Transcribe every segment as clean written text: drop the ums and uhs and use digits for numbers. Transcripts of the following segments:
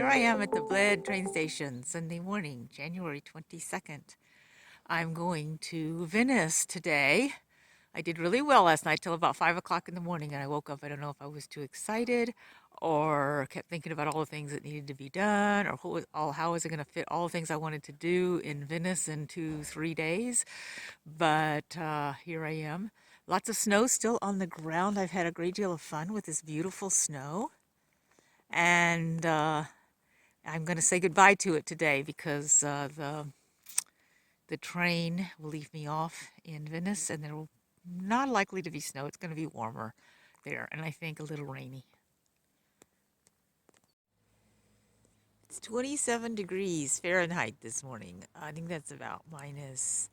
Here I am at the Bled train station, Sunday morning, January 22nd. I'm going to Venice today. I did really well last night till about 5 o'clock in the morning, and I woke up. I don't know if I was too excited or kept thinking about all the things that needed to be done, or how was I going to fit all the things I wanted to do in Venice in 3 days. But here I am. Lots of snow still on the ground. I've had a great deal of fun with this beautiful snow. And I'm going to say goodbye to it today because the train will leave me off in Venice, and there will not likely to be snow. It's going to be warmer there, and I think a little rainy. It's 27 degrees Fahrenheit this morning. I think that's about minus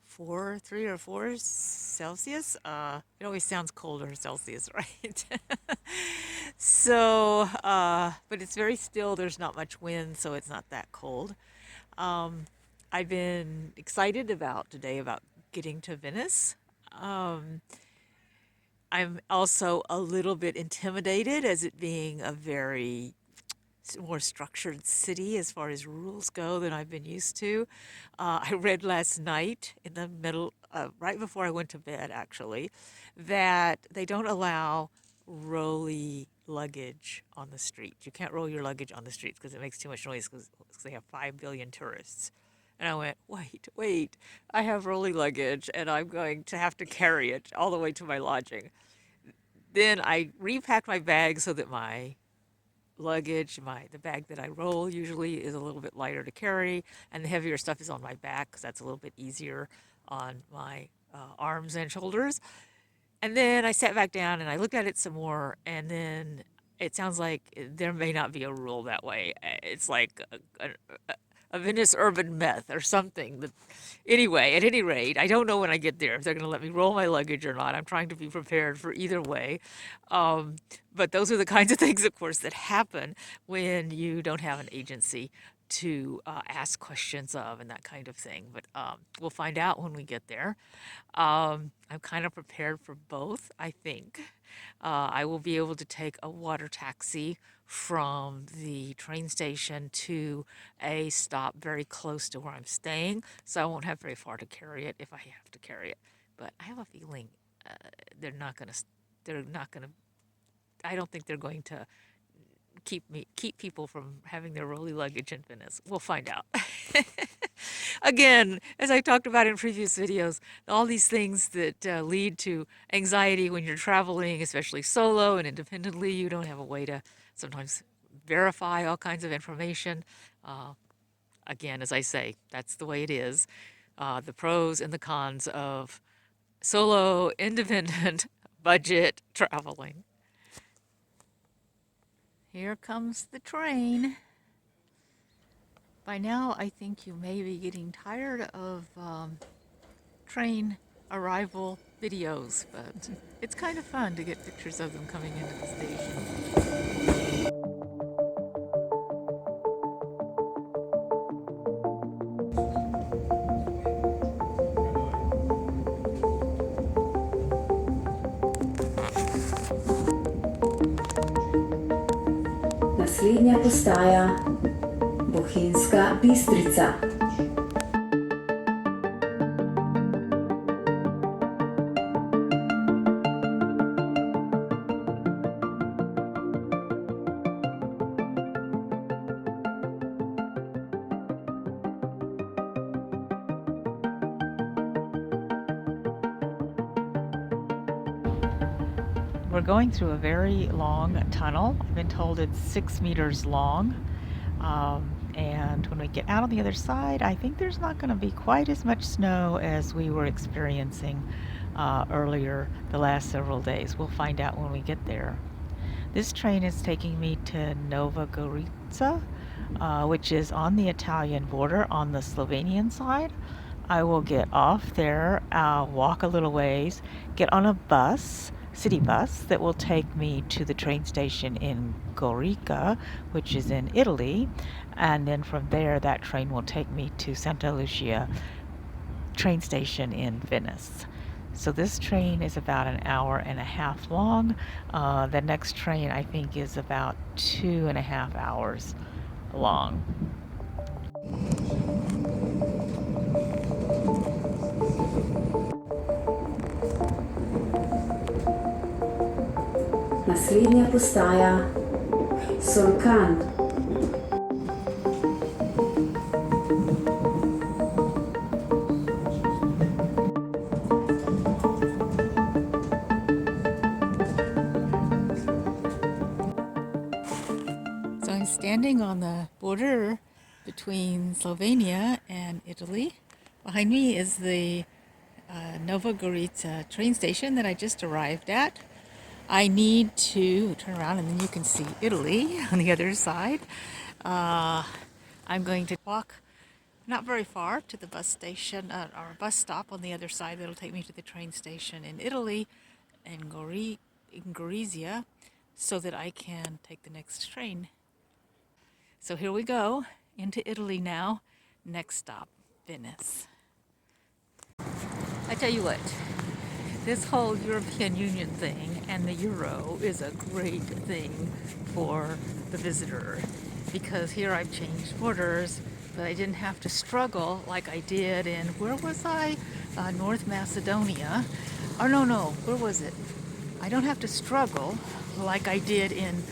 3 or 4 Celsius. It always sounds colder Celsius, right? So, but it's very still. There's not much wind, so it's not that cold. I've been excited today about getting to Venice. I'm also a little bit intimidated as it being a very more structured city as far as rules go than I've been used to. I read last night in the middle, right before I went to bed actually, that they don't allow rolly luggage on the street. You can't roll your luggage on the streets because it makes too much noise because they have 5 billion tourists. And I went, wait, I have rolly luggage and I'm going to have to carry it all the way to my lodging. Then I repacked my bag so that my luggage, the bag that I roll usually is a little bit lighter to carry, and the heavier stuff is on my back because that's a little bit easier on my arms and shoulders. And then I sat back down and I looked at it some more, and then it sounds like there may not be a rule that way. It's like a Venice urban myth or something. Anyway, at any rate, I don't know when I get there if they're going to let me roll my luggage or not. I'm trying to be prepared for either way. But those are the kinds of things, of course, that happen when you don't have an agency to ask questions of and that kind of thing. But we'll find out when we get there. I'm kind of prepared for both, I think. I will be able to take a water taxi from the train station to a stop very close to where I'm staying, so I won't have very far to carry it if I have to carry it. But I have a feeling they're not going to, I don't think they're going to keep people from having their rolly luggage in Venice. We'll find out. Again, as I talked about in previous videos, all these things that lead to anxiety when you're traveling, especially solo and independently, you don't have a way to sometimes verify all kinds of information. Again, as I say, that's the way it is. The pros and the cons of solo, independent, budget traveling. Here comes the train. By now, I think you may be getting tired of train arrival videos, but it's kind of fun to get pictures of them coming into the station. Naslednja postaja Bohinjska Bistrica. We're going through a very long tunnel. I've been told it's 6 meters long. And when we get out on the other side, I think there's not going to be quite as much snow as we were experiencing earlier the last several days. We'll find out when we get there. This train is taking me to Nova Gorica, which is on the Italian border on the Slovenian side. I will get off there, walk a little ways, get on a bus, city bus, that will take me to the train station in Gorica, which is in Italy, and then from there that train will take me to Santa Lucia train station in Venice. So this train is about an hour and a half long. The next train I think is about 2.5 hours. along. Naslednja postaja Solkan. So I'm standing on the border between Slovenia and Italy. Behind me is the Nova Gorica train station that I just arrived at. I need to turn around and then you can see Italy on the other side. I'm going to walk not very far to the bus station or bus stop on the other side that'll take me to the train station in Italy in Gorizia so that I can take the next train. So here we go into Italy now. Next stop, Venice. I tell you what, this whole European Union thing and the euro is a great thing for the visitor because here I've changed borders, but I didn't have to struggle like I did in, where was I? North Macedonia. Oh, no, where was it? I don't have to struggle like I did in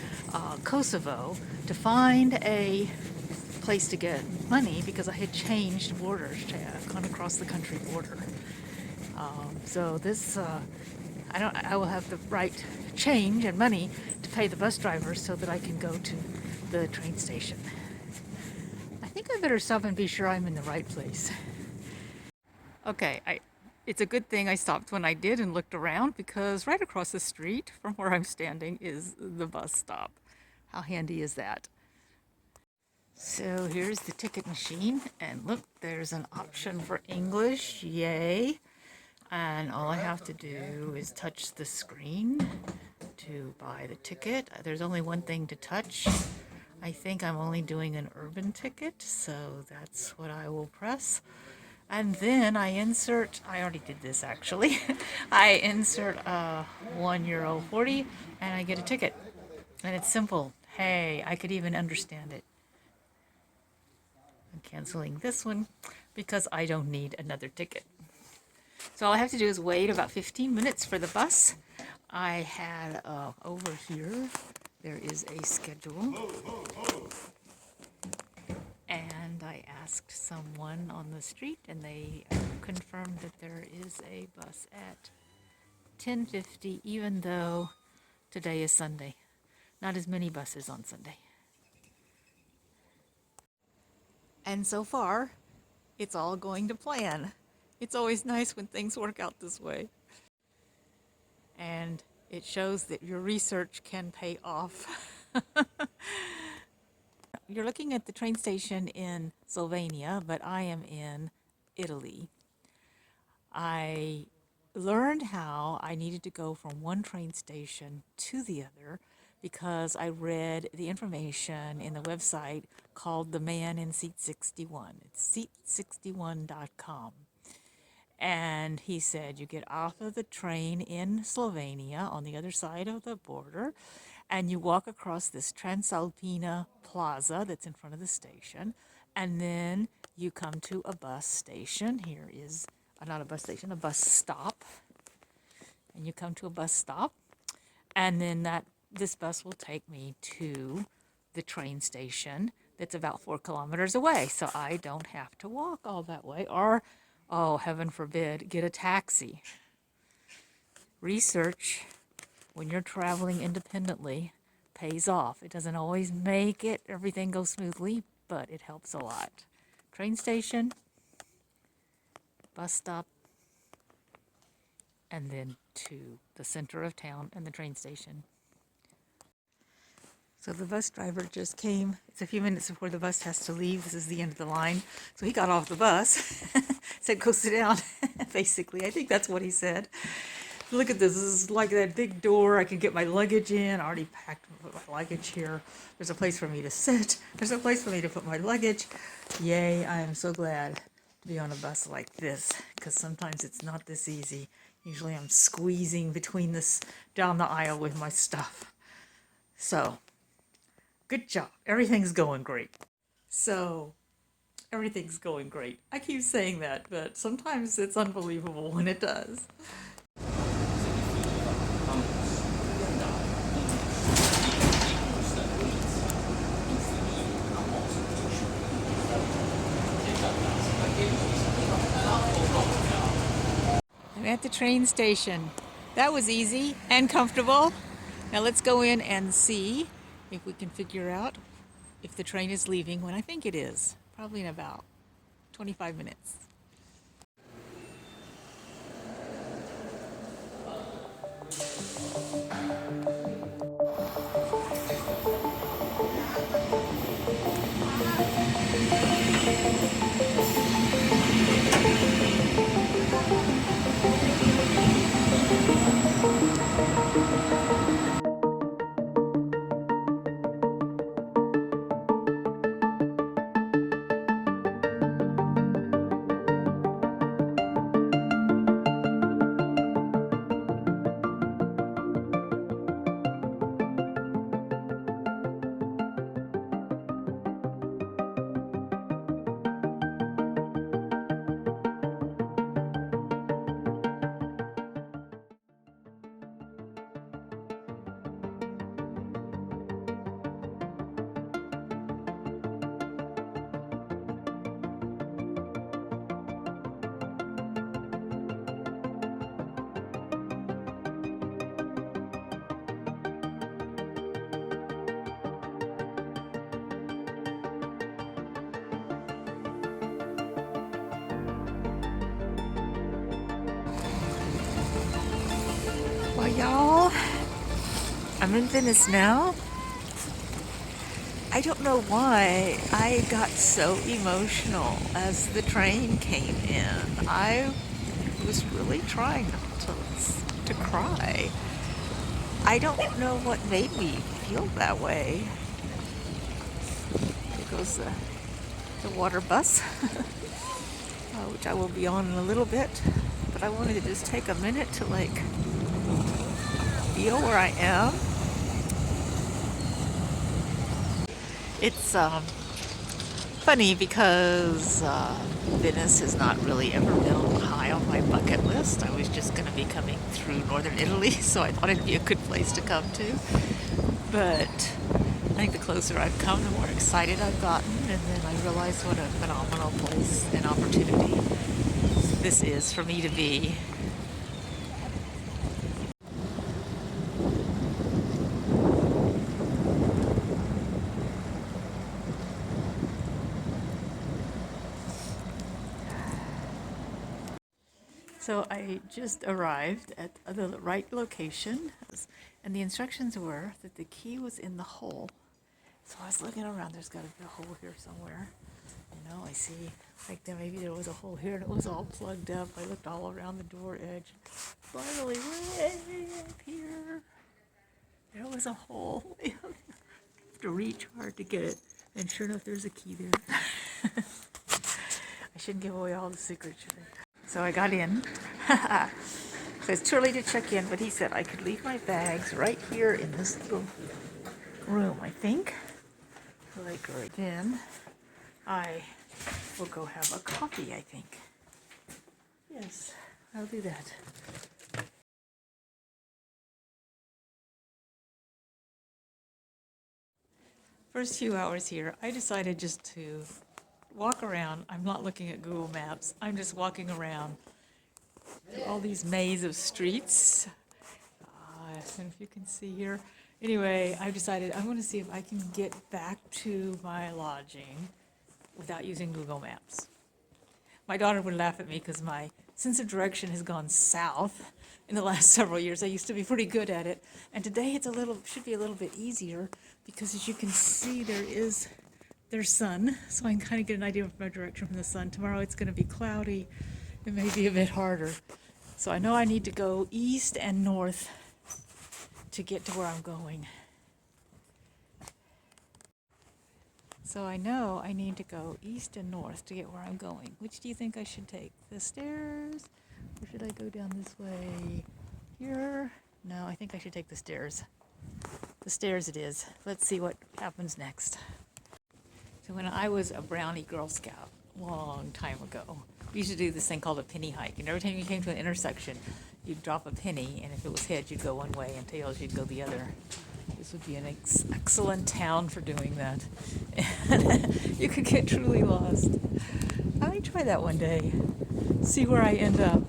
Kosovo to find a place to get money because I had changed borders, gone across the country border. So this, I will have the right change and money to pay the bus driver so that I can go to the train station. I think I better stop and be sure I'm in the right place. Okay, it's a good thing I stopped when I did and looked around because right across the street from where I'm standing is the bus stop. How handy is that? So here's the ticket machine, and look, there's an option for English, yay. And all I have to do is touch the screen to buy the ticket. There's only one thing to touch. I think I'm only doing an urban ticket, so that's what I will press. And then I already did this actually. I insert €1.40 and I get a ticket. And it's simple. Hey, I could even understand it. I'm canceling this one because I don't need another ticket. So all I have to do is wait about 15 minutes for the bus. I had over here, there is a schedule. And I asked someone on the street and they confirmed that there is a bus at 10:50, even though today is Sunday. Not as many buses on Sunday. And so far, it's all going to plan. It's always nice when things work out this way. And it shows that your research can pay off. You're looking at the train station in Slovenia, but I am in Italy. I learned how I needed to go from one train station to the other because I read the information in the website called The Man in Seat 61. It's seat61.com. And he said, you get off of the train in Slovenia on the other side of the border, and you walk across this Transalpina plaza that's in front of the station, and then you come to a bus station. Here is, not a bus station, a bus stop. And you come to a bus stop, and then this bus will take me to the train station that's about 4 kilometers away. So I don't have to walk all that way or, oh, heaven forbid, get a taxi. Research, when you're traveling independently, pays off. It doesn't always make everything go smoothly, but it helps a lot. Train station, bus stop, and then to the center of town and the train station. So the bus driver just came. It's a few minutes before the bus has to leave. This is the end of the line. So he got off the bus, said, go sit down, basically. I think that's what he said. Look at this. This is like that big door. I can get my luggage in. I already packed my luggage here. There's a place for me to sit. There's a place for me to put my luggage. Yay, I am so glad to be on a bus like this because sometimes it's not this easy. Usually I'm squeezing between this down the aisle with my stuff. So, good job. Everything's going great. So everything's going great. I keep saying that, but sometimes it's unbelievable when it does. I'm at the train station. That was easy and comfortable. Now let's go in and see if we can figure out if the train is leaving when I think it is. Probably in about 25 minutes. Well, y'all, I'm in Venice now. I don't know why I got so emotional as the train came in. I was really trying not to cry. I don't know what made me feel that way. There goes the water bus, which I will be on in a little bit. But I wanted to just take a minute to feel where I am. It's funny because Venice has not really ever been high on my bucket list. I was just going to be coming through northern Italy, so I thought it'd be a good place to come to. But I think the closer I've come, the more excited I've gotten, and then I realized what a phenomenal place and opportunity this is for me to be. So I just arrived at the right location, and the instructions were that the key was in the hole. So I was looking around, there's got to be a hole here somewhere. I see, maybe there was a hole here and it was all plugged up. I looked all around the door edge. Finally, way up here, there was a hole. You have to reach hard to get it. And sure enough, there's a key there. I shouldn't give away all the secrets, should I? So I got in. So it's too early to check in, but he said I could leave my bags right here in this little room, I think. So I go right in. I will go have a coffee, I think. Yes, I'll do that. First few hours here, I decided just to walk around. I'm not looking at Google Maps. I'm just walking around through all these maze of streets. And if you can see here. Anyway, I've decided I'm going to see if I can get back to my lodging without using Google Maps. My daughter would laugh at me because my sense of direction has gone south in the last several years. I used to be pretty good at it, and today should be a little bit easier because, as you can see, there's sun, so I can kind of get an idea of my direction from the sun. Tomorrow it's going to be cloudy. It may be a bit harder. So I know I need to go east and north to get to where I'm going. So I know I need to go east and north to get where I'm going. Which do you think I should take? The stairs? Or should I go down this way? Here? No, I think I should take the stairs. The stairs it is. Let's see what happens next. So when I was a brownie Girl Scout, a long time ago, we used to do this thing called a penny hike. And every time you came to an intersection, you'd drop a penny, and if it was heads, you'd go one way, and tails, you'd go the other. This would be an excellent town for doing that. You could get truly lost. I might try that one day. See where I end up.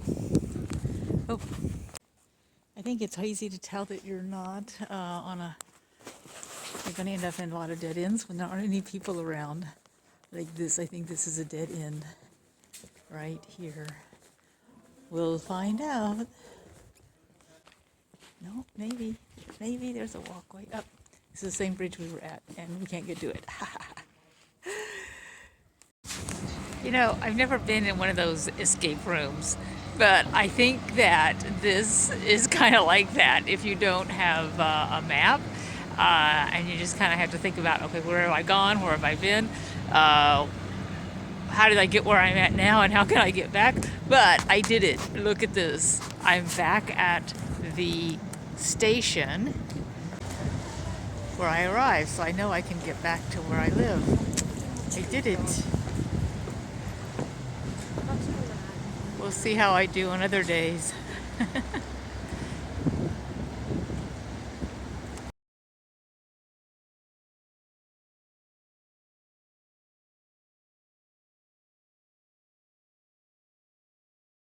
Oh, I think it's easy to tell that you're not you're going to end up in a lot of dead ends when there aren't any people around. Like this, I think this is a dead end right here. We'll find out. No, maybe there's a walkway up. This is the same bridge we were at, and we can't get to it. You know, I've never been in one of those escape rooms, but I think that this is kind of like that if you don't have a map, and you just kind of have to think about, okay, where have I gone? Where have I been? How did I get where I'm at now, and how can I get back? But I did it. Look at this. I'm back at the station where I arrived, so I know I can get back to where I live. I did it. We'll see how I do on other days.